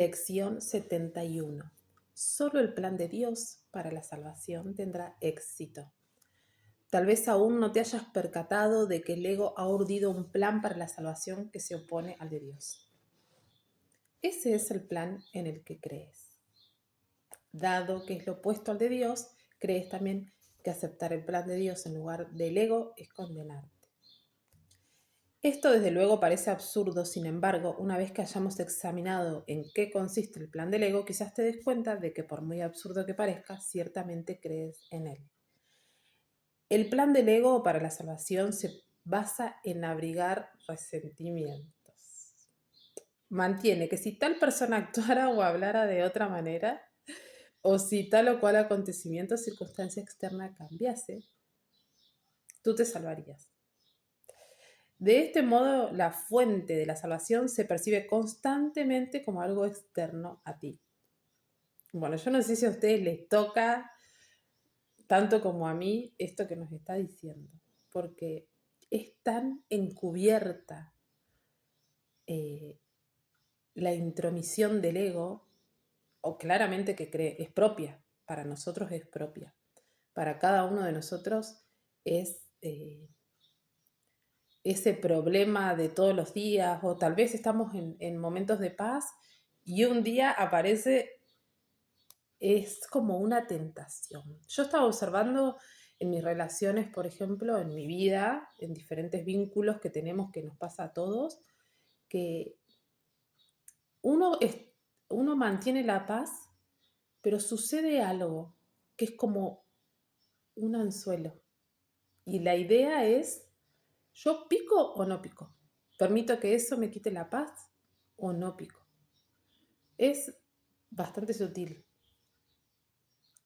Lección 71. Solo el plan de Dios para la salvación tendrá éxito. Tal vez aún no te hayas percatado de que el ego ha urdido un plan para la salvación que se opone al de Dios. Ese es el plan en el que crees. Dado que es lo opuesto al de Dios, crees también que aceptar el plan de Dios en lugar del ego es condenarte. Esto desde luego parece absurdo, sin embargo, una vez que hayamos examinado en qué consiste el plan del ego, quizás te des cuenta de que por muy absurdo que parezca, ciertamente crees en él. El plan del ego para la salvación se basa en abrigar resentimientos. Mantiene que si tal persona actuara o hablara de otra manera, o si tal o cual acontecimiento o circunstancia externa cambiase, tú te salvarías. De este modo, la fuente de la salvación se percibe constantemente como algo externo a ti. Bueno, yo no sé si a ustedes les toca tanto como a mí esto que nos está diciendo, porque es tan encubierta la intromisión del ego, o claramente que es propia, para nosotros es propia, para cada uno de nosotros es ese problema de todos los días, o tal vez estamos en momentos de paz y un día aparece, es como una tentación. Yo estaba observando en mis relaciones, por ejemplo, en mi vida, en diferentes vínculos que tenemos, que nos pasa a todos, que uno, uno mantiene la paz, pero sucede algo que es como un anzuelo. Y la idea es, ¿yo pico o no pico? ¿Permito que eso me quite la paz o no pico? Es bastante sutil,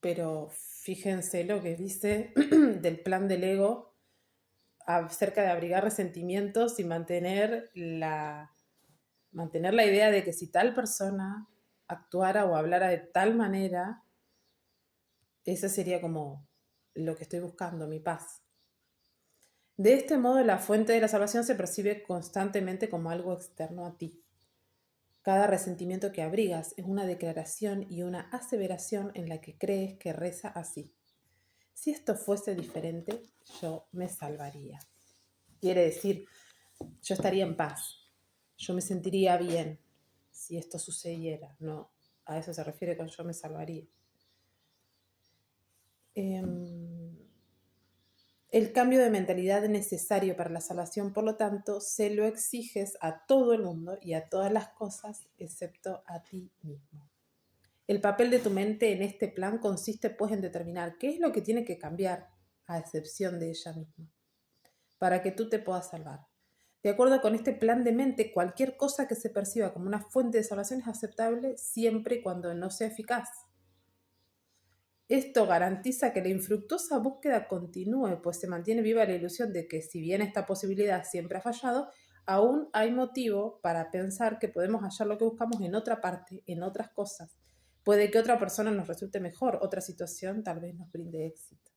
pero fíjense lo que dice del plan del ego acerca de abrigar resentimientos y mantener la idea de que si tal persona actuara o hablara de tal manera, esa sería como lo que estoy buscando, mi paz. De este modo, la fuente de la salvación se percibe constantemente como algo externo a ti. Cada resentimiento que abrigas es una declaración y una aseveración en la que crees que reza así: si esto fuese diferente, yo me salvaría. Quiere decir, yo estaría en paz, yo me sentiría bien si esto sucediera. No, a eso se refiere con yo me salvaría. El cambio de mentalidad necesario para la salvación, por lo tanto, se lo exiges a todo el mundo y a todas las cosas, excepto a ti mismo. El papel de tu mente en este plan consiste, pues, en determinar qué es lo que tiene que cambiar, a excepción de ella misma, para que tú te puedas salvar. De acuerdo con este plan de mente, cualquier cosa que se perciba como una fuente de salvación es aceptable siempre y cuando no sea eficaz. Esto garantiza que la infructuosa búsqueda continúe, pues se mantiene viva la ilusión de que, si bien esta posibilidad siempre ha fallado, aún hay motivo para pensar que podemos hallar lo que buscamos en otra parte, en otras cosas. Puede que otra persona nos resulte mejor, otra situación tal vez nos brinde éxito.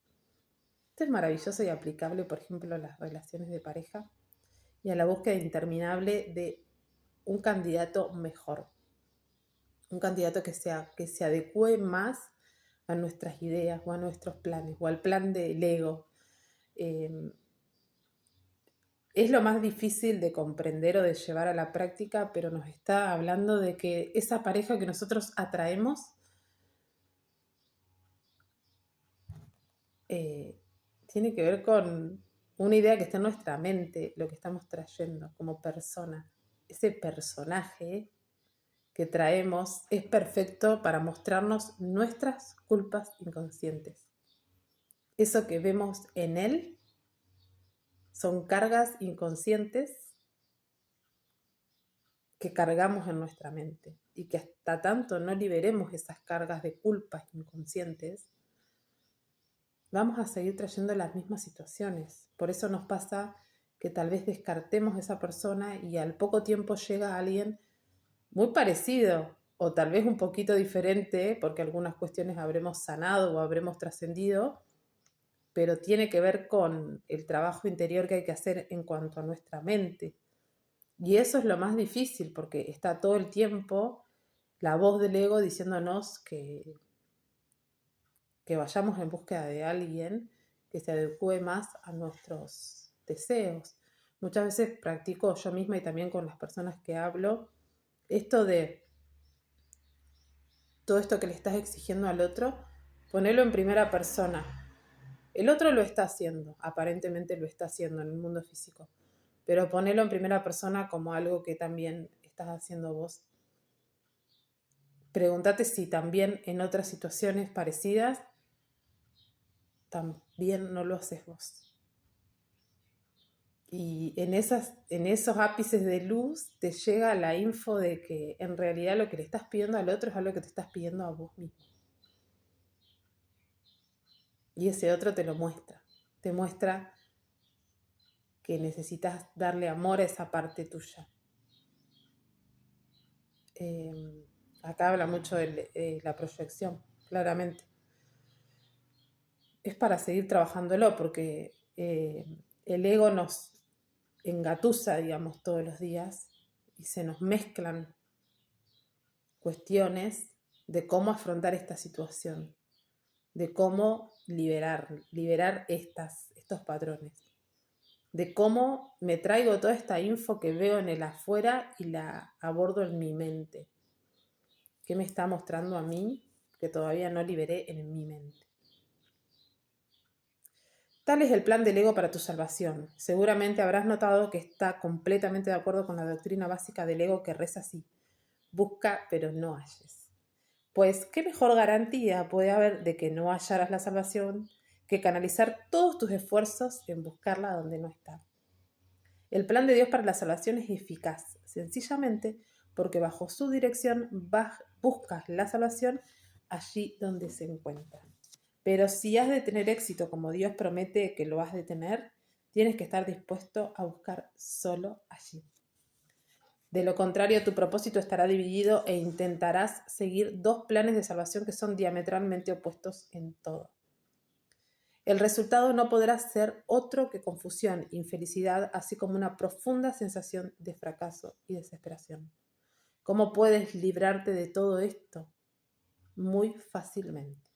Esto es maravilloso y aplicable, por ejemplo, a las relaciones de pareja y a la búsqueda interminable de un candidato mejor. Un candidato que se adecue más a nuestras ideas o a nuestros planes o al plan del ego. Es lo más difícil de comprender o de llevar a la práctica, pero nos está hablando de que esa pareja que nosotros atraemos tiene que ver con una idea que está en nuestra mente, lo que estamos trayendo como persona. Ese personaje que traemos es perfecto para mostrarnos nuestras culpas inconscientes. Eso que vemos en él son cargas inconscientes que cargamos en nuestra mente, y que hasta tanto no liberemos esas cargas de culpas inconscientes, vamos a seguir trayendo las mismas situaciones. Por eso nos pasa que tal vez descartemos a esa persona y al poco tiempo llega alguien muy parecido o tal vez un poquito diferente, porque algunas cuestiones habremos sanado o habremos trascendido, pero tiene que ver con el trabajo interior que hay que hacer en cuanto a nuestra mente. Y eso es lo más difícil, porque está todo el tiempo la voz del ego diciéndonos que vayamos en búsqueda de alguien que se adecue más a nuestros deseos. Muchas veces practico yo misma y también con las personas que hablo esto de todo esto que le estás exigiendo al otro, ponerlo en primera persona. El otro lo está haciendo, aparentemente lo está haciendo en el mundo físico, pero ponerlo en primera persona como algo que también estás haciendo vos. Pregúntate si también en otras situaciones parecidas también no lo haces vos. Y en esos ápices de luz te llega la info de que en realidad lo que le estás pidiendo al otro es algo que te estás pidiendo a vos mismo. Y ese otro te lo muestra. Te muestra que necesitas darle amor a esa parte tuya. Acá habla mucho de la proyección, claramente. Es para seguir trabajándolo porque el ego nos engatusa, digamos, todos los días y se nos mezclan cuestiones de cómo afrontar esta situación, de cómo liberar estos patrones, de cómo me traigo toda esta info que veo en el afuera y la abordo en mi mente. ¿Qué me está mostrando a mí que todavía no liberé en mi mente? Tal es el plan del ego para tu salvación. Seguramente habrás notado que está completamente de acuerdo con la doctrina básica del ego que reza así: busca pero no halles. Pues, ¿qué mejor garantía puede haber de que no hallarás la salvación que canalizar todos tus esfuerzos en buscarla donde no está? El plan de Dios para la salvación es eficaz, sencillamente porque bajo su dirección buscas la salvación allí donde se encuentra. Pero si has de tener éxito como Dios promete que lo has de tener, tienes que estar dispuesto a buscar solo allí. De lo contrario, tu propósito estará dividido e intentarás seguir dos planes de salvación que son diametralmente opuestos en todo. El resultado no podrá ser otro que confusión, infelicidad, así como una profunda sensación de fracaso y desesperación. ¿Cómo puedes librarte de todo esto? Muy fácilmente.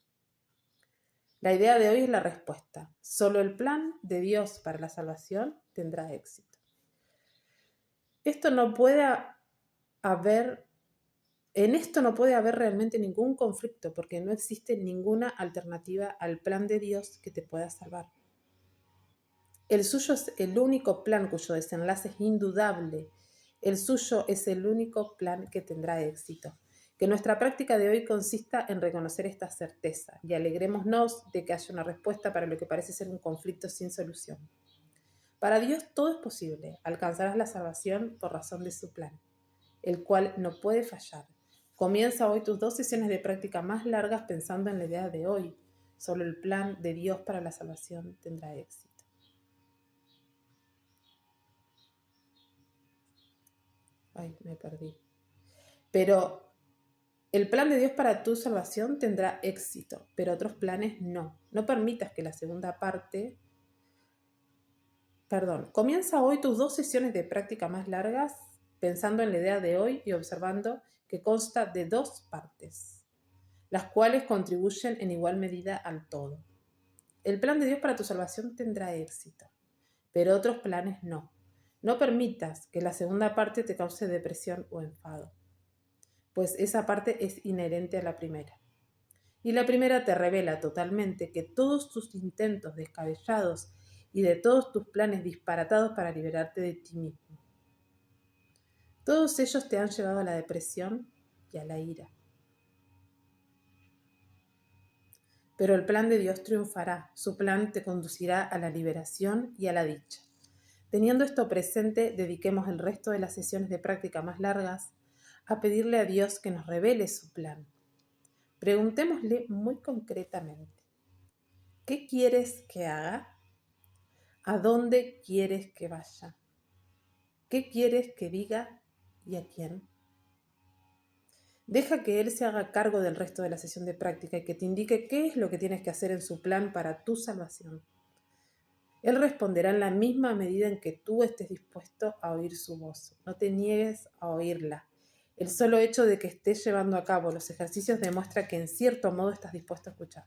La idea de hoy es la respuesta. Solo el plan de Dios para la salvación tendrá éxito. En esto no puede haber realmente ningún conflicto porque no existe ninguna alternativa al plan de Dios que te pueda salvar. El suyo es el único plan cuyo desenlace es indudable. El suyo es el único plan que tendrá éxito. Que nuestra práctica de hoy consista en reconocer esta certeza y alegrémonos de que haya una respuesta para lo que parece ser un conflicto sin solución. Para Dios todo es posible. Alcanzarás la salvación por razón de su plan, el cual no puede fallar. Comienza hoy tus 2 sesiones de práctica más largas pensando en la idea de hoy. Solo el plan de Dios para la salvación tendrá éxito. Ay, me perdí. Pero el plan de Dios para tu salvación tendrá éxito, pero otros planes no. No permitas que la segunda parte... Comienza hoy tus 2 sesiones de práctica más largas pensando en la idea de hoy y observando que consta de 2 partes, las cuales contribuyen en igual medida al todo. El plan de Dios para tu salvación tendrá éxito, pero otros planes no. No permitas que la segunda parte te cause depresión o enfado, pues esa parte es inherente a la primera. Y la primera te revela totalmente que todos tus intentos descabellados y de todos tus planes disparatados para liberarte de ti mismo, todos ellos te han llevado a la depresión y a la ira. Pero el plan de Dios triunfará, su plan te conducirá a la liberación y a la dicha. Teniendo esto presente, dediquemos el resto de las sesiones de práctica más largas a pedirle a Dios que nos revele su plan. Preguntémosle muy concretamente: ¿qué quieres que haga? ¿A dónde quieres que vaya? ¿Qué quieres que diga y a quién? Deja que Él se haga cargo del resto de la sesión de práctica y que te indique qué es lo que tienes que hacer en su plan para tu salvación. Él responderá en la misma medida en que tú estés dispuesto a oír su voz. No te niegues a oírla. El solo hecho de que estés llevando a cabo los ejercicios demuestra que en cierto modo estás dispuesto a escuchar.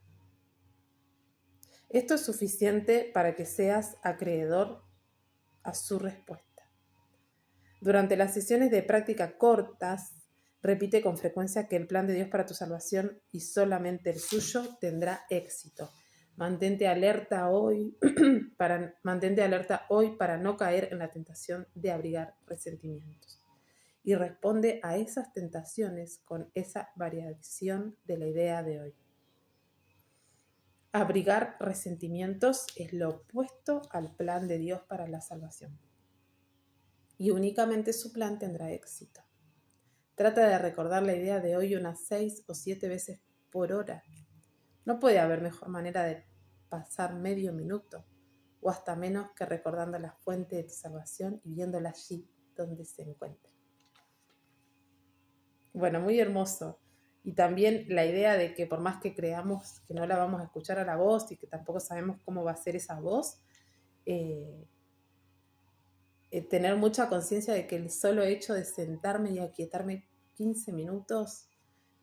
Esto es suficiente para que seas acreedor a su respuesta. Durante las sesiones de práctica cortas, repite con frecuencia que el plan de Dios para tu salvación y solamente el suyo tendrá éxito. Mantente alerta hoy para no caer en la tentación de abrigar resentimientos. Y responde a esas tentaciones con esa variación de la idea de hoy. Abrigar resentimientos es lo opuesto al plan de Dios para la salvación. Y únicamente su plan tendrá éxito. Trata de recordar la idea de hoy unas 6 o 7 veces por hora. No puede haber mejor manera de pasar medio minuto, o hasta menos que recordando la fuente de tu salvación y viéndola allí donde se encuentra. Bueno, muy hermoso. Y también la idea de que por más que creamos que no la vamos a escuchar a la voz y que tampoco sabemos cómo va a ser esa voz, tener mucha conciencia de que el solo hecho de sentarme y aquietarme 15 minutos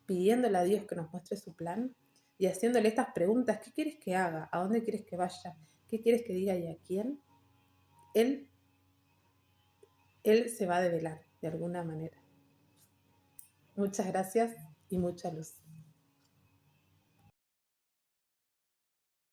pidiéndole a Dios que nos muestre su plan y haciéndole estas preguntas: ¿qué quieres que haga? ¿A dónde quieres que vaya? ¿Qué quieres que diga y a quién? Él se va a develar de alguna manera. Muchas gracias y mucha luz.